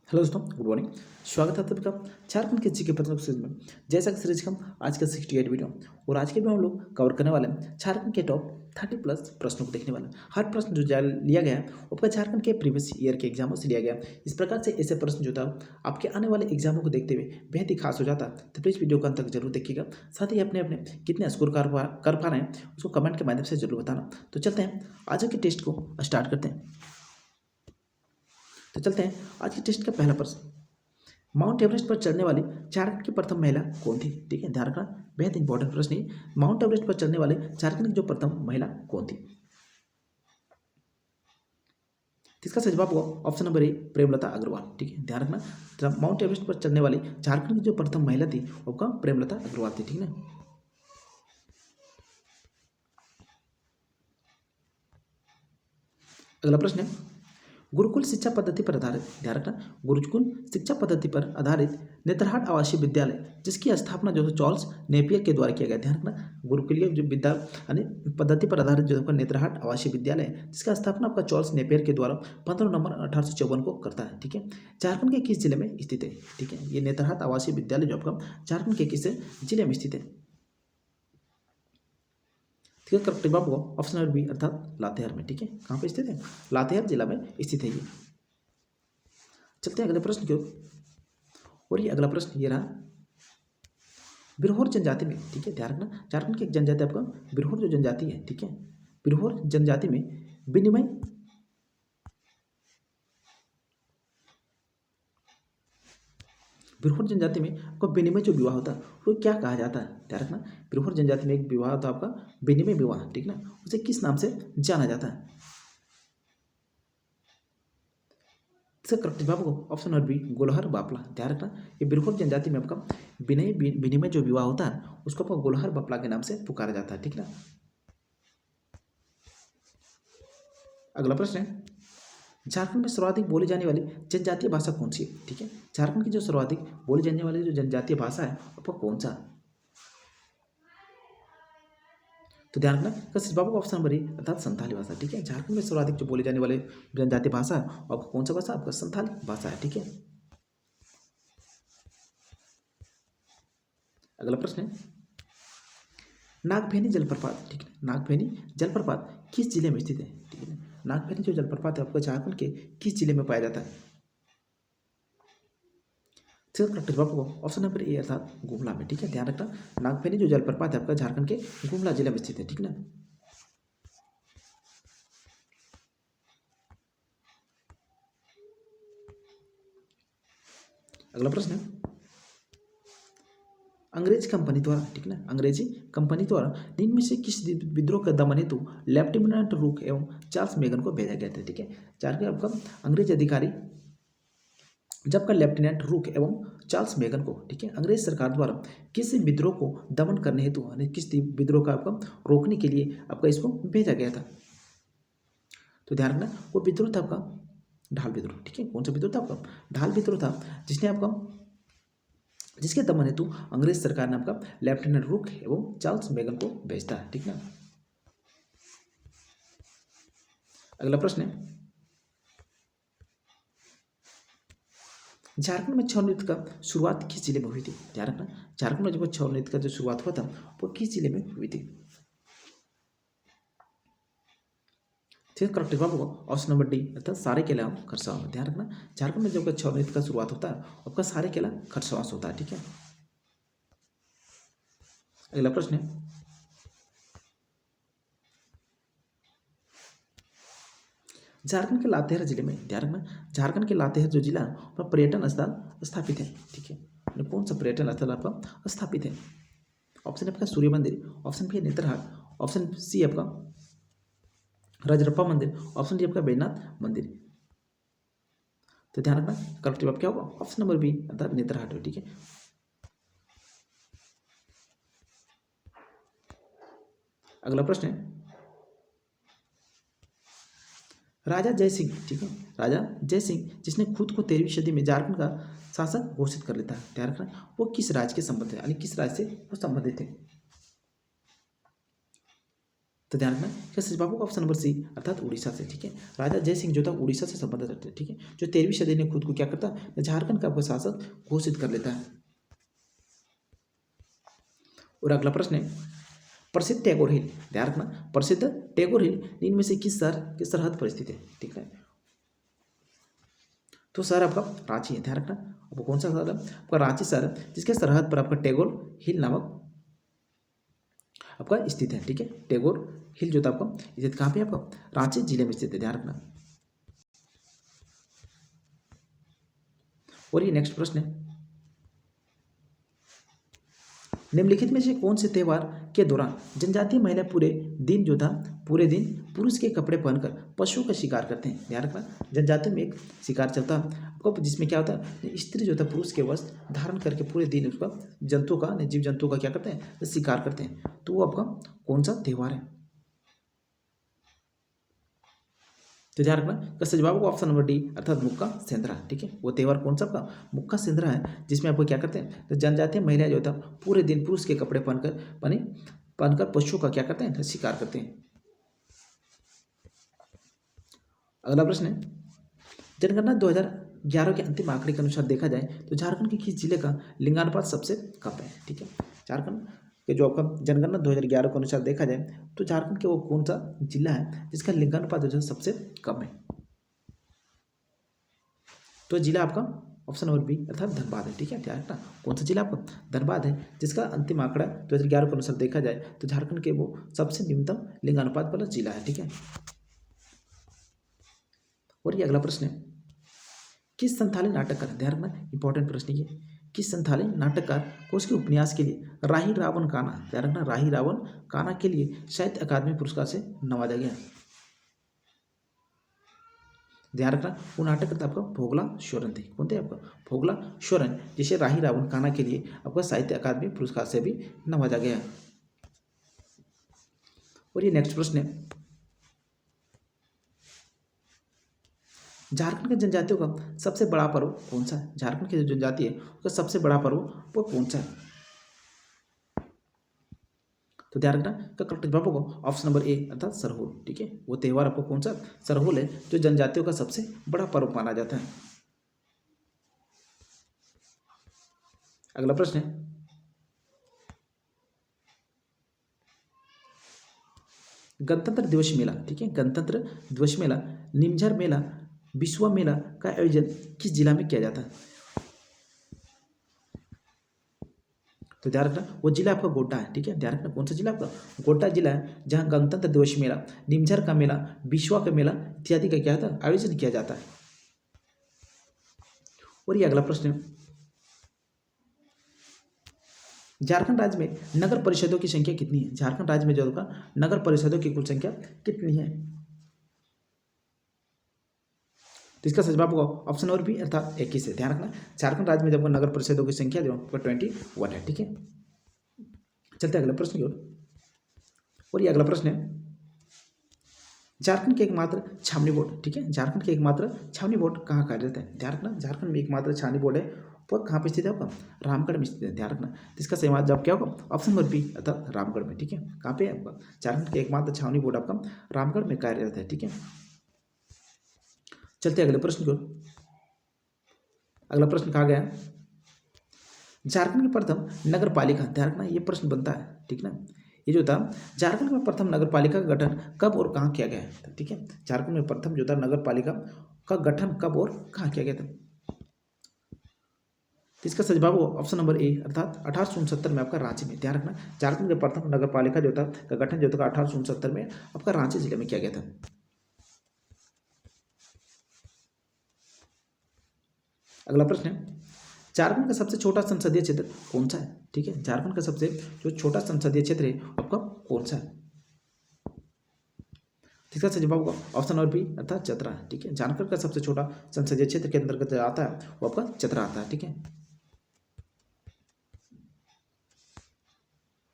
Hello दोस्तों, good morning. स्वागत है आप सबका झारखंड के जीके प्रश्नों सीरीज में। जैसा कि सीरीज का आज का 68 वीडियो और आज के भी हम लोग कवर करने वाले हैं झारखंड के टॉप 30+ प्रश्नों को देखने वाले हैं। हर प्रश्न जो लिया गया है वो आपका झारखंड के प्रीवियस ईयर के एग्जामों से लिया गया है। इस प्रकार से ऐसे प्रश्न जो था आपके आने वाले एग्जामों को देखते हुए बेहद ही खास हो जाता है, तो प्लीज़ वीडियो को अंत तक जरूर देखिएगा। साथ ही अपने अपने कितने स्कोर कर पा रहे हैं उसको कमेंट के माध्यम से जरूर बताना। तो चलते हैं आज के टेस्ट को स्टार्ट करते हैं। तो चलते हैं आज के टेस्ट का पहला प्रश्न। माउंट एवरेस्ट पर चढ़ने वाली झारखंड की प्रथम महिला कौन थी? ठीक है, ध्यान रखना, बेहद इंपॉर्टेंट प्रश्न है। माउंट एवरेस्ट पर चढ़ने वाले झारखंड की जो प्रथम महिला कौन थी? इसका सही जवाब होगा option number A, Premlata Agarwal. ठीक है, ध्यान रखना, माउंट एवरेस्ट पर चढ़ने वाली झारखंड की जो प्रथम महिला थी वो कौन? प्रेमलता अग्रवाल थी। ठीक है ना। अगला प्रश्न है, गुरुकुल शिक्षा पद्धति पर आधारित, ध्यान रखना, गुरुकुल शिक्षा पद्धति पर आधारित नेतरहाट आवासीय विद्यालय जिसकी स्थापना जो है चार्ल्स नेपियर के द्वारा किया गया। ध्यान रखना, गुरुकुलीय जो विद्या यानी पद्धति पर आधारित जो है नेतरहाट आवासीय विद्यालय है जिसका स्थापना आपका चार्ल्स नेपियर के द्वारा 15 नवंबर 1854 को करता है। ठीक है, झारखंड के किस जिले में स्थित है? ठीक है, ये नेतरहाट आवासीय विद्यालय जो आपका झारखंड के किस जिले में स्थित है? ठीक है, करेक्ट जवाब होगा ऑप्शन नंबर बी अर्थात लातेहार में। ठीक है, कहाँ पे स्थित है? लातेहार जिला में स्थित है ये। चलते हैं अगले प्रश्न की ओर, और ये अगला प्रश्न ये रहा, बिरहोर जनजाति में, ठीक है ध्यान रखना, झारखंड की एक जनजाति आपका बिरहोर जो जनजाति है, ठीक है, बिरहोर जनजाति में विनिमय बिरहोर जनजाति में आपका विनिमय जो विवाह होता है वो क्या कहा जाता है? ध्यान रखना, बिरहोर जनजाति में एक विवाह होता है आपका विनिमय विवाह, ठीक ना, उसे किस नाम से जाना जाता है? इसका करेक्ट जवाब होगा ऑप्शन नंबर बी, गोलहर बापला। ध्यान रखना, ये बिरहोर जनजाति में आपका विनिमय जो विवाह होता है उसको आपका गोलहर बापला के नाम से पुकारा जाता है। ठीक ना। अगला प्रश्न है, झारखंड में सर्वाधिक बोली जाने वाली जनजातीय भाषा कौन सी है? ठीक है, झारखंड की जो सर्वाधिक बोली जाने वाली जो जनजातीय भाषा है आपका कौन सा? तो ध्यान रखना, इसका बाबू ऑप्शन नंबर ए अर्थात संथाली भाषा। ठीक है, झारखंड में सर्वाधिक जो बोली जाने वाले जनजातीय भाषा है आपका कौन सा भाषा? आपका संथाली भाषा है। ठीक है, अगला प्रश्न है, नागफेनी जलप्रपात, ठीक है, नागफेनी जलप्रपात किस जिले में स्थित है? ठीक है, नागफेनी जो जलप्रपात है आपका झारखंड के किस जिले में पाया जाता है? करेक्ट जवाब होगा ऑप्शन नंबर ए अर्थात गुमला में। ठीक है, ध्यान रखना, नागफेनी जो जलप्रपात है आपका झारखंड के गुमला जिले में स्थित है। ठीक ना। अगला प्रश्न है, अंग्रेज कंपनी द्वारा, ठीक ना, अंग्रेजी कंपनी द्वारा निम्न में से किस विद्रोह का दमन हेतु लेफ्टिनेंट रूक एवं चार्ल्स मेगन को भेजा गया था? ठीक है, चार के आपका अंग्रेज अधिकारी जब का लेफ्टिनेंट रूक एवं चार्ल्स मेगन को, ठीक है, अंग्रेज सरकार द्वारा किस विद्रोह को दमन करने हेतु यानी किस विद्रोह का आपका रोकने के लिए आपका इसको भेजा गया था? तो ध्यान रखना, वो विद्रोह था आपका ढाल विद्रोह। ठीक है, कौन सा विद्रोह था आपका? ढाल विद्रोह था, जिसने आपका जिसके दमन हेतु अंग्रेज सरकार ने आपका लेफ्टिनेंट रूक एवं चार्ल्स मेगन को भेजता है। ठीक ना। अगला प्रश्न है, झारखंड में छऊ नृत्य का शुरुआत किस जिले में हुई थी? ध्यान रखना, झारखंड में जब छऊ नृत्य का जो शुरुआत हुआ था वो किस जिले में हुई थी? ठीक, करेक्ट जवाब होगा ऑप्शन नंबर डी अर्थात सारेकेला खरसावां में। ध्यान रखना, झारखंड में जब छऊ नृत्य का शुरुआत होता है आपका सारेकेला खरसावां से होता है। ठीक है, अगला प्रश्न है, झारखंड के लातेहार जिले में, ध्यान रखना, झारखंड के लातेहार जो जिला वह पर्यटन स्थल स्थापित है। ठीक है, कौन सा पर्यटन स्थल आपका स्थापित है? ऑप्शन आपका सूर्य मंदिर, option B Netarhat, option C आपका राजरप्पा मंदिर, ऑप्शन डी आपका बैजनाथ मंदिर। तो ध्यान रखना, करेक्ट जवाब क्या होगा? ऑप्शन नंबर बी अर्थात नेत्रहाट है। ठीक है, अगला प्रश्न है, राजा जय सिंह, ठीक है, राजा जय सिंह जिसने खुद को 13वीं सदी में झारखंड का शासक घोषित कर लेता है, ध्यान रखना, वो किस राज्य के संबंध है यानी किस राज्य से वो संबंधित है? तो ध्यान रखना इसका सही जवाब होगा ऑप्शन नंबर सी अर्थात उड़ीसा से। ठीक है, राजा जय सिंह जो था उड़ीसा से संबंधित रखते हैं। ठीक है, जो 13वीं सदी में खुद को क्या करता है, झारखंड का आपका शासक घोषित कर लेता है। और अगला प्रश्न है प्रसिद्ध टैगोर हिल, ध्यान रखना प्रसिद्ध टैगोर हिल इनमें से किस शहर की सरहद पर स्थित है। ठीक है, तो शहर आपका रांची है। ध्यान रखना आपको कौन सा शहर है, आपका रांची शहर है, जिसके सरहद पर आपका टैगोर हिल नामक आपका स्थित है। ठीक है, टैगोर हिल जो था आपका स्थित कहाँ पे आपका, रांची जिले में स्थित है। ध्यान रखना। और ये नेक्स्ट प्रश्न है निम्नलिखित में से कौन से त्योहार के दौरान जनजातीय महिला पूरे दिन जो था पूरे दिन पुरुष के कपड़े पहनकर पशुओं का शिकार करते हैं। ध्यान रखना जनजातियों में एक शिकार चलता है आपको, जिसमें क्या होता है स्त्री जो था पुरुष के वस्त्र धारण करके पूरे दिन उसका जंतु का जीव जंतु का क्या करते हैं शिकार करते हैं। तो वो आपका कौन सा त्योहार है। तो ध्यान रखना इसका सही जवाब होगा ऑप्शन नंबर डी अर्थात मुक्का सेंद्रा। ठीक है, वो त्योहार कौन सा का मुक्का सेंद्रा है, जिसमें आपको क्या करते हैं तो जनजातीय महिलाएं जो था पूरे दिन पुरुष के कपड़े पहनकर पशुओं का क्या करते हैं शिकार करते हैं। अगला प्रश्न है जनगणना 2011 के अंतिम आंकड़े के अनुसार देखा जाए तो झारखंड के किस जिले का लिंगानुपात सबसे कम है। ठीक है, झारखंड के जो आपका जनगणना 2011 के अनुसार देखा जाए तो झारखंड के वो कौन सा जिला है जिसका लिंगानुपात जो है सबसे कम है। तो जिला आपका ऑप्शन नंबर बी अर्थात धनबाद है। ठीक है, ध्यान रखना कौन सा जिला आपका धनबाद है, जिसका अंतिम आंकड़ा 2011 के अनुसार देखा जाए तो झारखंड के वो सबसे न्यूनतम लिंगानुपात वाला जिला है। ठीक है, और ये अगला प्रश्न है किस संथाली नाटककार, ध्यान रखना इंपॉर्टेंट प्रश्न ये, किस संथाली नाटककार को उसके उपन्यास के लिए राही रावण काना, ध्यान रखना राही रावण काना के लिए साहित्य अकादमी पुरस्कार से नवाजा गया। ध्यान रखना वो नाटक करता आपका भोगला शोरन थे। कौन थे आपका भोगला शोरन, जिसे राही रावण काना के लिए आपका साहित्य अकादमी पुरस्कार से भी नवाजा गया। और ये नेक्स्ट प्रश्न है झारखंड के जनजातियों का सबसे बड़ा पर्व कौन सा है। झारखंड की जो जनजाति है उसका सबसे बड़ा पर्व वो कौन सा है। तो ध्यान रखना तो करेक्ट जवाब होगा ऑप्शन नंबर ए अर्थात सरहुल। ठीक है, वो त्योहार आपको कौन सा सरहुल है जो जनजातियों का सबसे बड़ा पर्व माना जाता है। अगला प्रश्न है गणतंत्र दिवस मेला। ठीक है, गणतंत्र दिवस मेला निमझर मेला विश्व मेला का आयोजन किस जिला में किया जाता है। तो ध्यान रखना वो जिला आपका गोड्डा है। ठीक है, ध्यान रखना कौन सा जिला आपका गोड्डा जिला है, जहां गणतंत्र दिवस मेला निमझर का मेला विश्व का मेला इत्यादि का क्या था आयोजन किया जाता है। और ये अगला प्रश्न है झारखंड राज्य में नगर परिषदों की संख्या कितनी है। झारखंड राज्य में जो होगा नगर परिषदों की कुल संख्या कितनी है। तो इसका सही जवाब होगा ऑप्शन नंबर बी अर्थात 21 है। ध्यान रखना झारखंड राज्य में जब नगर परिषदों की संख्या जो 21 है। ठीक है, चलते अगले प्रश्न की ओर। और ये अगला प्रश्न है झारखंड के एकमात्र छावनी बोर्ड। ठीक है, झारखंड के एकमात्र छावनी बोर्ड कहाँ कार्यरत है। ध्यान रखना झारखंड में एकमात्र छावनी बोर्ड है वो कहाँ पे स्थित है आपका रामगढ़ में स्थित है। ध्यान रखना इसका सही जवाब क्या होगा ऑप्शन नंबर बी अर्थात रामगढ़ में। ठीक है, कहाँ पे है आपका झारखंड के एकमात्र छावनी बोर्ड आपका रामगढ़ में कार्यरत है। ठीक है, चलते अगले प्रश्न की ओर। अगला प्रश्न कहा गया झारखंड की प्रथम नगर पालिका, ध्यान रखना ये प्रश्न बनता है। ठीक ना, ये जो था झारखंड में प्रथम नगर पालिका का गठन कब और कहाँ किया गया है। ठीक है, झारखंड में प्रथम जो था नगर पालिका का गठन कब और कहाँ किया गया था। तो इसका सही जवाब होगा ऑप्शन नंबर ए अर्थात 1869 में आपका रांची में। ध्यान रखना झारखंड के प्रथम नगर पालिका जो था का गठन जो था 1869 में आपका रांची जिले में किया गया था। अगला प्रश्न है झारखंड का सबसे छोटा संसदीय क्षेत्र कौन सा है। ठीक है, झारखंड का सबसे जो छोटा संसदीय क्षेत्र है आपका कौन सा है। इसका सही जवाब होगा ऑप्शन नंबर बी अर्थात चतरा। ठीक है, झारखंड का सबसे छोटा संसदीय क्षेत्र के अंतर्गत आता है वो आपका चतरा आता है। ठीक है,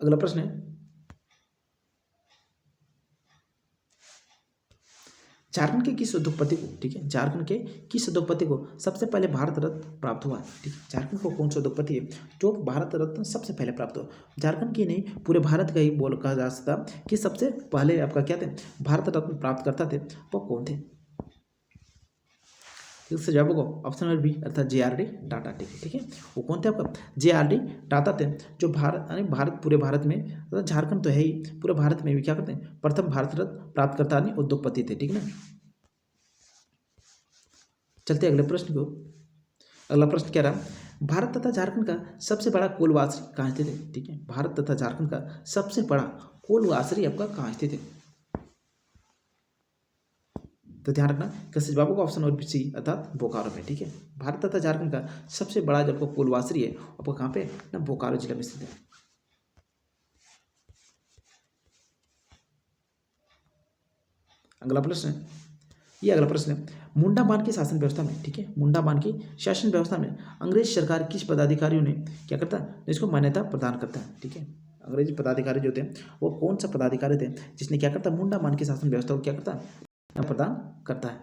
अगला प्रश्न है झारखंड के किस उद्योगपति को, ठीक है, झारखंड के किस उद्योगपति को सबसे पहले भारत रत्न प्राप्त हुआ, ठीक है, झारखंड को कौन सा उद्योगपति है जो भारत रत्न सबसे पहले प्राप्त हुआ। झारखंड की नहीं, पूरे भारत का ही बोल कहा जा सकता कि सबसे पहले आपका क्या थे, भारत रत्न प्राप्त करता थे, वो कौन थे। इससे जवाब होगा ऑप्शन नंबर बी अर्थात JRD टाटा, ठीक है। वो कौन थे आपका, JRD टाटा थे, जो भारत यानी भारत पूरे भारत में, झारखंड तो है ही, पूरे भारत में भी क्या करते हैं, प्रथम भारत रत्न प्राप्त करता यानी उद्योगपति थे, ठीक है ना। चलते अगले प्रश्न को। अगला प्रश्न क्या रहा, भारत तथा झारखंड का सबसे बड़ा कोल आश्रय कहाँ स्थित है, ठीक है, भारत तथा झारखंड का सबसे बड़ा कोल आश्रय आपका कहाँ स्थित है। तो ध्यान रखना कैसे जवाब होगा ऑप्शन नंबर सी अर्थात बोकारो में, ठीक है। भारत तथा झारखंड का सबसे बड़ा जो आपको कोलवासरी है आपको कहाँ पे ना, बोकारो जिला में स्थित है। अगला प्रश्न है, ये अगला प्रश्न है, मुंडा बांध की शासन व्यवस्था में, ठीक है, मुंडा बांध की शासन व्यवस्था में अंग्रेज सरकार किस पदाधिकारियों ने क्या करता है, इसको मान्यता प्रदान करता है, ठीक है। अंग्रेजी पदाधिकारी जो थे वो कौन सा पदाधिकारी थे जिसने क्या करता, मुंडा बांध की शासन व्यवस्था को क्या करता, प्रदान करता है।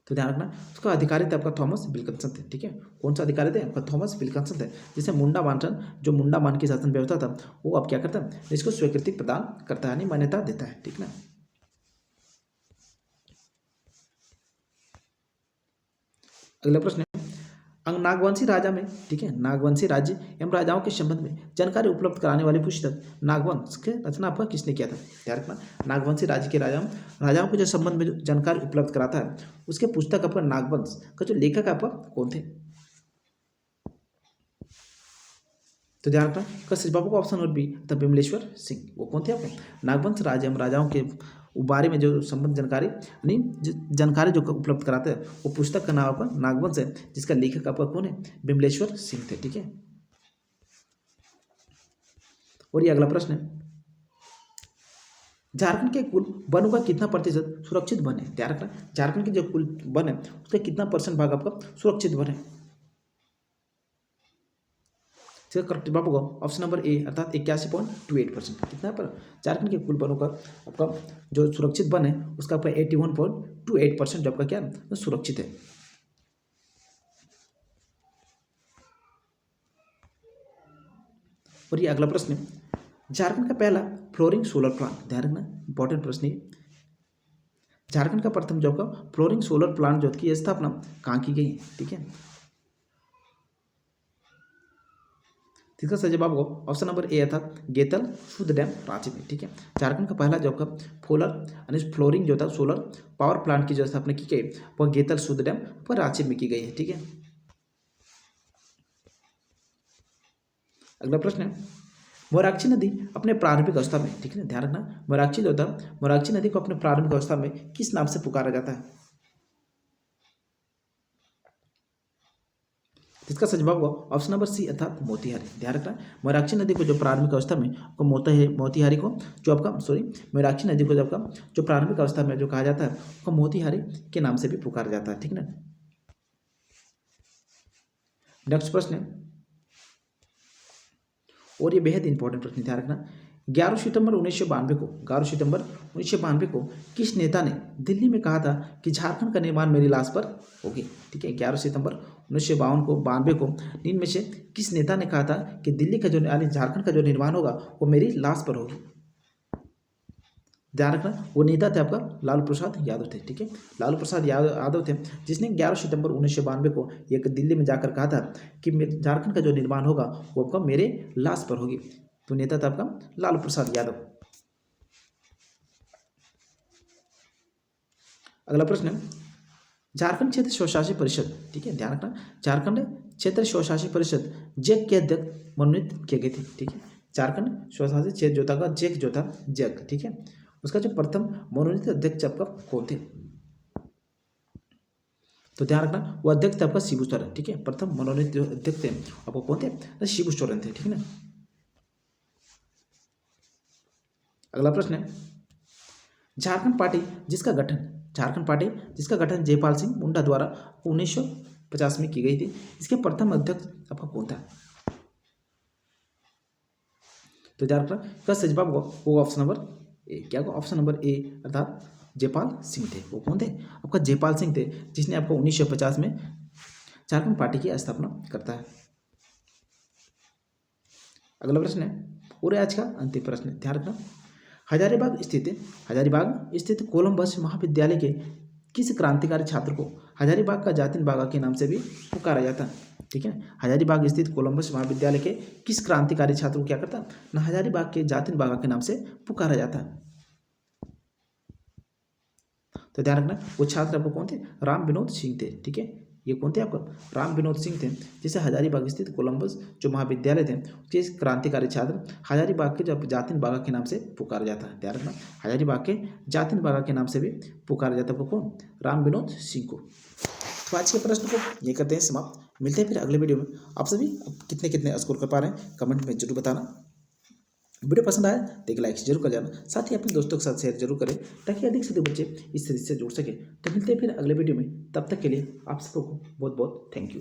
तो ध्यान रखना उसका अधिकारी थे आपका थॉमस विल्किंसन थे, ठीक है। कौन सा अधिकारी थे आपका, थॉमस विल्किंसन थे, जिसे मुंडा बांटन जो मुंडा बांध की शासन व्यवस्था था वो अब क्या करता है, इसको स्वीकृति प्रदान करता है यानी मान्यता देता है, ठीक ना। अगला प्रश्न है, नागवंशी राजा में, ठीक है, नागवंशी राज्य एवं राजाओं के संबंध में जानकारी उपलब्ध कराने वाली पुस्तक नागवंश के रचना आपका किसने किया था। ध्यान रखना नागवंशी राज्य के राजाओं के जो संबंध में जो जानकारी उपलब्ध कराता है उसके पुस्तक आपका नागवंश का जो लेखक आपका कौन थे। तो ध्यान रखना का जवाब का option number B the Vimleshwar Singh, वो कौन थे आपको, नागवंश राज्य एवं राजाओं के बारे में जो संबंध जानकारी यानी जानकारी जो उपलब्ध कराते हैं वो पुस्तक का नाम आपका नागवंश है, जिसका लेखक आपका कौन है, विमलेश्वर सिंह थे, ठीक है। और ये अगला प्रश्न है, झारखंड के कुल वनों का कितना प्रतिशत सुरक्षित वन है। ध्यान रखना झारखंड के जो कुल वन है उसका कितना परसेंट भाग आपका सुरक्षित वन है। इसका करेक्ट जवाब होगा ऑप्शन नंबर ए अर्थात 81.28%। कितना पर झारखंड के कुल वनों का आपका जो सुरक्षित वन है उसका आपका 81.28% जो आपका क्या है सुरक्षित है। और ये अगला प्रश्न है, झारखंड का पहला फ्लोरिंग सोलर प्लांट, ध्यान रखना इंपॉर्टेंट प्रश्न है, झारखंड का प्रथम जो आपका फ्लोरिंग सोलर प्लांट जो की स्थापना कहाँ की गई है, ठीक है। इसका सही जवाब होगा ऑप्शन नंबर ए था गेतल शुद्ध डैम रांची में, ठीक है। झारखंड का पहला जो आपका यानी फ्लोरिंग जो था सोलर पावर प्लांट की जो स्थापना की गई वह गेतल शुद्ध डैम पर रांची में की गई है, ठीक है। अगला प्रश्न है, मोराक्षी नदी अपने प्रारंभिक अवस्था में, ठीक है ध्यान रखना मोराक्षी जो था मोराक्षी नदी को अपने प्रारंभिक अवस्था में किस नाम से पुकारा जाता है। इसका सही जवाब होगा ऑप्शन नंबर सी अर्थात मोतिहारी। ध्यान रखना मोराक्षी नदी को जो प्रारंभिक अवस्था में आपको मोतिहारी को जो आपका मोराक्षी नदी को जो आपका जो प्रारंभिक अवस्था में जो कहा जाता है उसको मोतिहारी के नाम से भी पुकारा जाता है, ठीक ना। नेक्स्ट प्रश्न है और ये बेहद इंपॉर्टेंट प्रश्न, ध्यान रखना 11 सितंबर 1992 को किस नेता ने दिल्ली में कहा था कि झारखंड का निर्माण मेरी लाश पर होगी, ठीक है। 11 सितंबर 1992 को इन में से किस नेता ने कहा था कि दिल्ली का जो यानी झारखंड का जो निर्माण होगा वो मेरी लाश पर होगी। ध्यान रखना वो नेता थे आपका लालू प्रसाद यादव थे, ठीक है। लालू प्रसाद यादव थे जिसने 11 सितंबर 1992 को एक दिल्ली में जाकर कहा था कि झारखंड का जो निर्माण होगा वो आपका मेरे लाश पर होगी। तो नेता था आपका लालू प्रसाद यादव। अगला प्रश्न है, झारखंड क्षेत्र स्वशासी परिषद, ठीक है ध्यान रखना झारखंड क्षेत्र स्वशासी परिषद जैक के अध्यक्ष मनोनीत किए गए थे, ठीक है। झारखंड स्वशासी क्षेत्र जो था जैक जो था जैक, ठीक है, उसका जो प्रथम मनोनीत अध्यक्ष आपका कौन थे। तो ध्यान रखना वो अध्यक्ष थे आपका शिबू सोरेन, ठीक है। प्रथम मनोनीत अध्यक्ष थे आपको कौन थे, शिबू सोरेन थे, ठीक है ना। अगला प्रश्न है, झारखंड पार्टी जिसका गठन जयपाल सिंह मुंडा द्वारा 1950 में की गई थी, इसके प्रथम अध्यक्ष आपका कौन था। तो ध्यान रखना इसका सही जवाब होगा ऑप्शन नंबर ए। क्या होगा ऑप्शन नंबर ए अर्थात जयपाल सिंह थे। वो कौन थे? आपका जयपाल सिंह थे, जिसने आपको 1950 में झारखंड पार्टी की स्थापना करता है। अगला प्रश्न है और आज का अंतिम प्रश्न, ध्यान रखना। हजारीबाग स्थित कोलंबस महाविद्यालय के किस क्रांतिकारी छात्र को हजारीबाग का जातिन बागा के नाम से भी पुकारा जाता है? ठीक है, हजारीबाग स्थित कोलंबस महाविद्यालय के किस क्रांतिकारी छात्र को क्या करता ना हजारीबाग के जातिन बागा के नाम से पुकारा जाता है? तो ध्यान रखना वो छात्र आपको कौन थे? राम विनोद सिंह थे। ठीक है, ये कौन थे आपका? राम विनोद सिंह थे, जिसे हजारीबाग स्थित कोलंबस जो महाविद्यालय थे उसके क्रांतिकारी छात्र हजारीबाग के जो जातिन बागा के नाम से पुकारा जाता है। ध्यान रखना हजारीबाग के जातिन बागा के नाम से भी पुकारा जाता है। कौन? राम विनोद सिंह को। तो आज के प्रश्न को ये करते हैं समाप्त। मिलते हैं फिर अगले वीडियो में। आप सभी कितने कितने स्कोर कर पा रहे हैं कमेंट में जरूर बताना। वीडियो पसंद आया तो एक लाइक जरूर कर जाना, साथ ही अपने दोस्तों के साथ शेयर जरूर करें ताकि अधिक से अधिक बच्चे इस सीरीज से जुड़ सके। तो मिलते हैं फिर अगले वीडियो में, तब तक के लिए आप सबको बहुत बहुत थैंक यू।